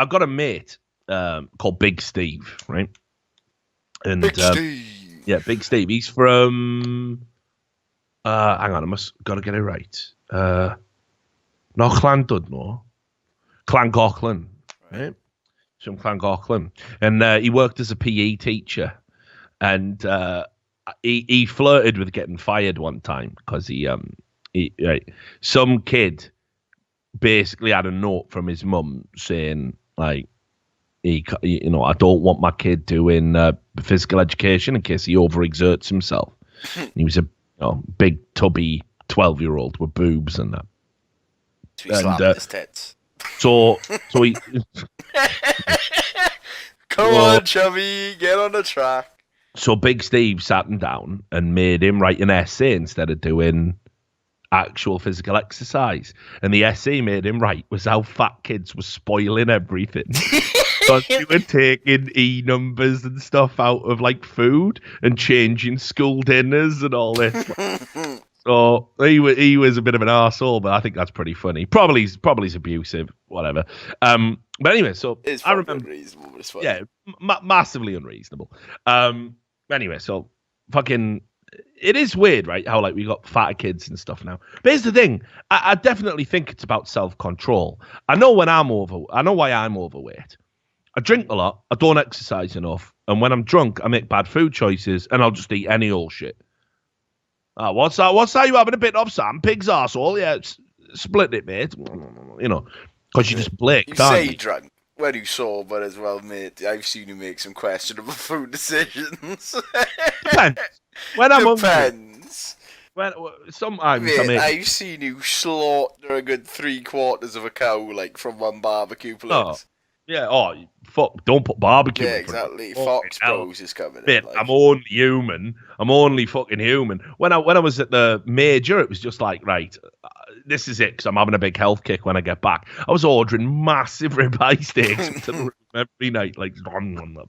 I've got a mate called Big Steve, right? And Big Steve. yeah, Big Steve. He's from. Hang on, I must got to get it right. Not Llandudno, Llangollen, right? He's from Llangollen, and he worked as a PE teacher, and he flirted with getting fired one time because some kid basically had a note from his mum saying like I don't want my kid doing physical education in case he overexerts himself. He was a big tubby 12-year-old with boobs and that. So he slapped his tits. So he. Come on, chubby, get on the track. So Big Steve sat him down and made him write an essay instead of doing actual physical exercise. And the essay he made him write was how fat kids were spoiling everything. Because they were taking E numbers and stuff out of like food and changing school dinners and all this. So he was a bit of an arsehole, but I think that's pretty funny. Probably he's abusive, whatever. But anyway, so it's I remember, unreasonable, but it's funny. yeah, massively unreasonable. Anyway, so fucking, it is weird, right? How like we got fatter kids and stuff now. But here's the thing: I definitely think it's about self-control. I know why I'm overweight. I drink a lot. I don't exercise enough, and when I'm drunk, I make bad food choices, and I'll just eat any old shit. What's that? What's that? You having a bit of Sam? Pig's arsehole? Yeah, split it, mate. You know, because you just blick. You say drunk. When you sober as well, mate. I've seen you make some questionable food decisions. Depends. When I'm hungry. Depends. Sometimes mate, I've seen you slaughter a good 3/4 of a cow, like from one barbecue place. Yeah, fuck, don't put barbecue in front of exactly. Fox Bros is coming in. Like. I'm only human. I'm only fucking human. When I was at the major, it was just like, right, this is it, because I'm having a big health kick when I get back. I was ordering massive ribeye steaks to the room every night, like,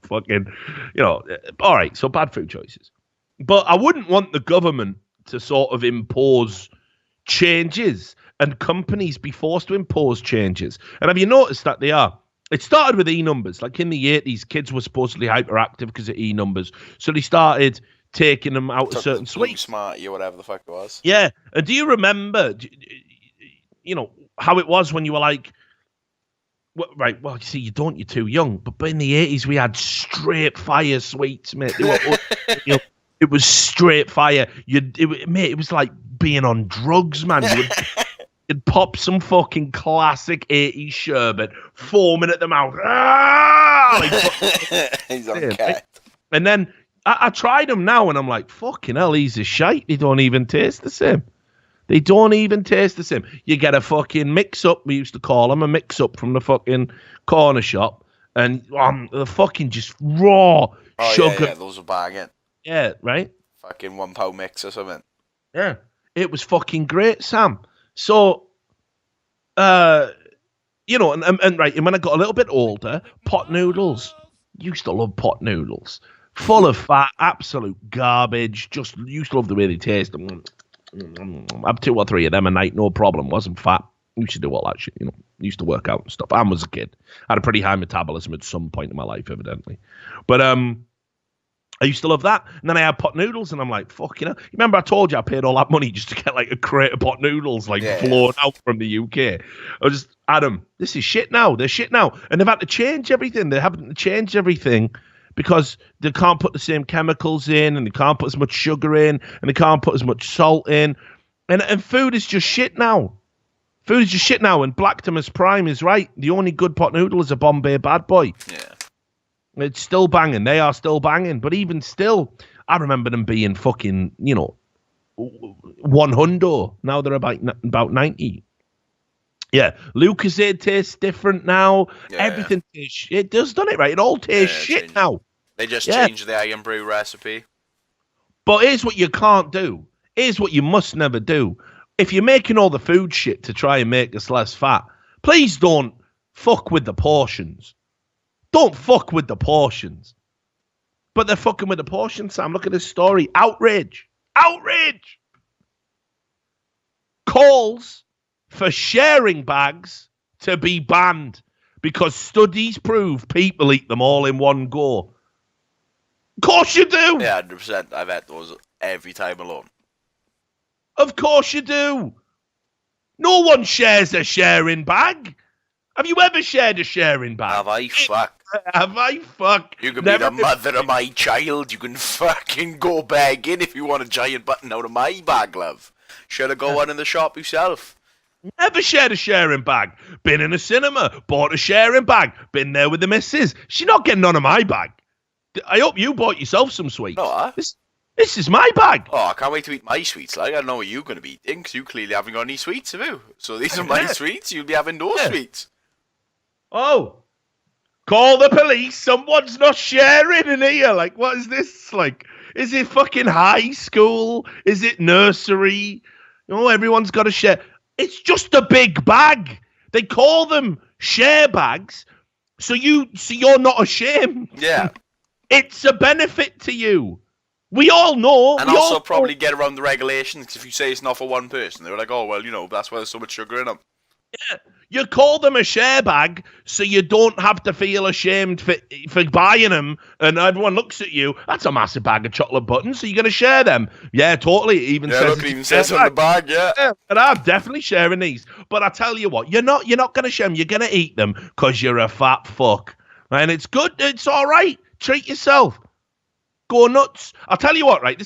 fucking, all right, so bad food choices. But I wouldn't want the government to sort of impose changes and companies be forced to impose changes. And have you noticed that they are? It started with E-numbers. Like in the 80s, kids were supposedly hyperactive because of E-numbers. So they started taking them out of certain sweets. Smarty or whatever the fuck it was. Yeah. And do you remember, how it was when you were like, right, well, you see, you're too young. But in the 80s, we had straight fire sweets, mate. They were, it was straight fire. It was like being on drugs, man. You'd pop some fucking classic 80s sherbet, foaming at the mouth. He's on cat. And then I tried them now, and I'm like, fucking hell, these are shite. They don't even taste the same. You get a fucking mix-up, we used to call them, a mix-up from the fucking corner shop, and the fucking just raw sugar. Yeah, those are bagging. Yeah, right? Fucking £1 mix or something. Yeah. It was fucking great, Sam. So, and right, and when I got a little bit older, pot noodles. Used to love pot noodles. Full of fat, absolute garbage. Just used to love the way they taste. Have 2 or 3 of them a night, no problem. Wasn't fat. Used to do all that shit, Used to work out and stuff. I was a kid. Had a pretty high metabolism at some point in my life, evidently. But, I used to love that. And then I had pot noodles, and I'm like, fuck, You remember I told you I paid all that money just to get, like, a crate of pot noodles, flown out from the UK. I was just, Adam, this is shit now. They're shit now. And they've had to change everything. They're having to change everything because they can't put the same chemicals in, and they can't put as much sugar in, and they can't put as much salt in. And food is just shit now. And Black Thomas Prime is right. The only good pot noodle is a Bombay Bad Boy. Yeah. It's still banging. They are still banging. But even still, I remember them being fucking, 100. Now they're about 90. Yeah. Lucozade tastes different now. Yeah. Everything tastes, it does, doesn't it, right? It all tastes shit now. They just changed the Iron Brew recipe. But here's what you can't do. Here's what you must never do. If you're making all the food shit to try and make us less fat, please don't fuck with the portions. Don't fuck with the portions. But they're fucking with the portions, Sam. Look at this story. Outrage. Calls for sharing bags to be banned. because studies prove people eat them all in one go. Of course you do. Yeah, 100%. I've had those every time alone. Of course you do. No one shares a sharing bag. Have you ever shared a sharing bag? Have I? Fuck. Have I? Fuck. You can be the mother of my child. You can fucking go begging if you want a giant button out of my bag, love. Should have got one in the shop yourself. Never shared a sharing bag. Been in a cinema, bought a sharing bag. Been there with the missus. She's not getting none of my bag. I hope you bought yourself some sweets. No, huh? This is my bag. Oh, I can't wait to eat my sweets. Like, I don't know what you're going to be eating, because you clearly haven't got any sweets, have you? So these are my sweets. You'll be having those sweets. Oh. Call the police. Someone's not sharing in here. Like, what is this? Like, is it fucking high school? Is it nursery? No, everyone's got to share. It's just a big bag. They call them share bags, so you're not ashamed. Yeah. It's a benefit to you. We all know. And also probably get around the regulations, because if you say it's not for one person, they're like, oh, well, that's why there's so much sugar in them. Yeah. You call them a share bag so you don't have to feel ashamed for buying them, and everyone looks at you. That's a massive bag of chocolate buttons, so you're going to share them. Yeah, totally. It even says on the bag, yeah. And I'm definitely sharing these. But I tell you what, you're not going to share them. You're going to eat them because you're a fat fuck. And it's good. It's all right. Treat yourself. Go nuts. I'll tell you what, right?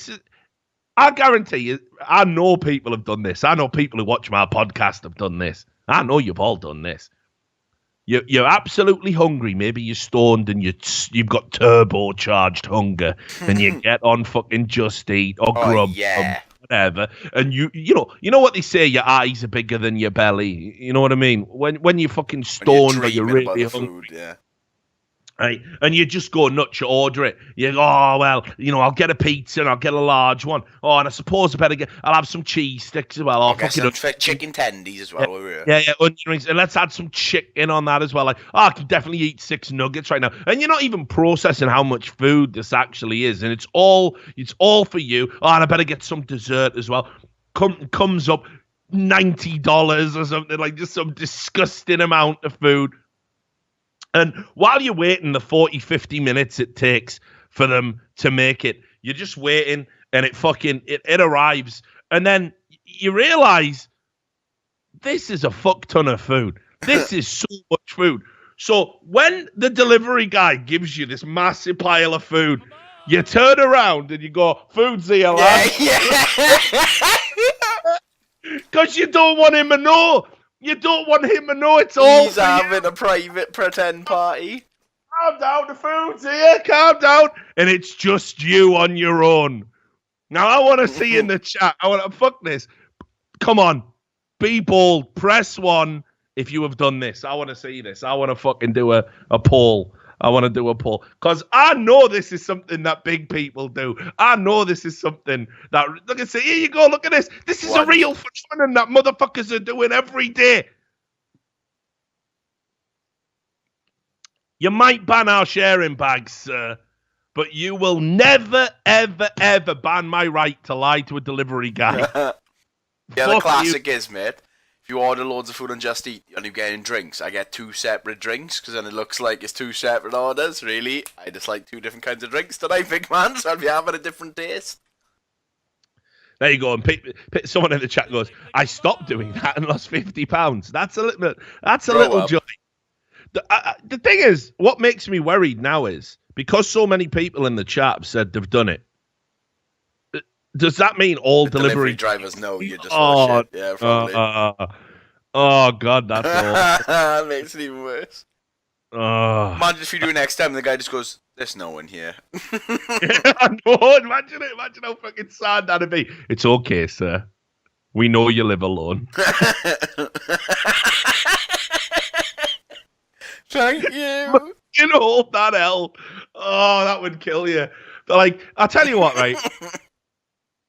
I guarantee you, I know people have done this. I know people who watch my podcast have done this. I know you've all done this. You're absolutely hungry. Maybe you're stoned and you've got turbocharged hunger, and you get on fucking Just Eat or Grub, or whatever. And you know what they say? Your eyes are bigger than your belly. You know what I mean? When you're fucking stoned or you're really hungry. Yeah. Right, and you just go nuts, you order it. You go, oh, well, I'll get a pizza and I'll get a large one. Oh, and I suppose I'll have some cheese sticks as well. I'll get some chicken tendies as well. Yeah, onion rings. And let's add some chicken on that as well. Like, I can definitely eat 6 nuggets right now. And you're not even processing how much food this actually is. And it's all for you. Oh, and I better get some dessert as well. Comes up $90 or something, like just some disgusting amount of food. And while you're waiting the 40, 50 minutes it takes for them to make it, you're just waiting, and it arrives. And then you realize this is a fuck ton of food. This is so much food. So when the delivery guy gives you this massive pile of food, you turn around and you go, food's here, lad. Because you don't want him to know. You don't want him to know it's all. He's having a private pretend party. Calm down, the food's here, calm down. And it's just you on your own. Now, I want to see in the chat. Fuck this. Come on. Be bold. Press 1 if you have done this. I want to see this. I want to fucking do a poll. I want to do a poll. Because I know this is something that big people do. I know this is something that... Look at this. Here you go. Look at this. This is a real phenomenon that motherfuckers are doing every day. You might ban our sharing bags, sir, but you will never, ever, ever ban my right to lie to a delivery guy. The classic is, mate, if you order loads of food on Just Eat and you're getting drinks, I get 2 separate drinks, because then it looks like it's 2 separate orders. Really, I just like 2 different kinds of drinks tonight, big man, so I'll be having a different taste. There you go. And someone in the chat goes, I stopped doing that and lost £50. That's a little joy. The thing is, what makes me worried now is, because so many people in the chat have said they've done it, does that mean all the delivery drivers know you're just shit? Yeah, probably. Oh, God, that's all. That makes it even worse. Imagine if you do it next time and the guy just goes, there's no one here. I know, imagine it. Imagine how fucking sad that'd be. It's okay, sir. We know you live alone. Thank you. You know, hold that L. Oh, that would kill you. But, like, I'll tell you what, right?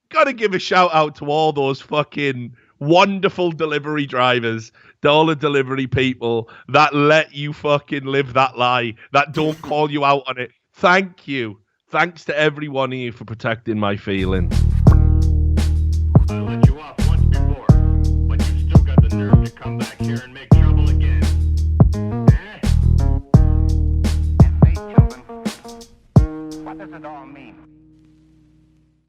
Gotta give a shout out to all those fucking wonderful delivery drivers, all the delivery people that let you fucking live that lie, that don't call you out on it. Thank you. Thanks to everyone here for protecting my feelings. I let you off once before, but you still got the nerve to come back here and make trouble again. Eh? What does it all mean?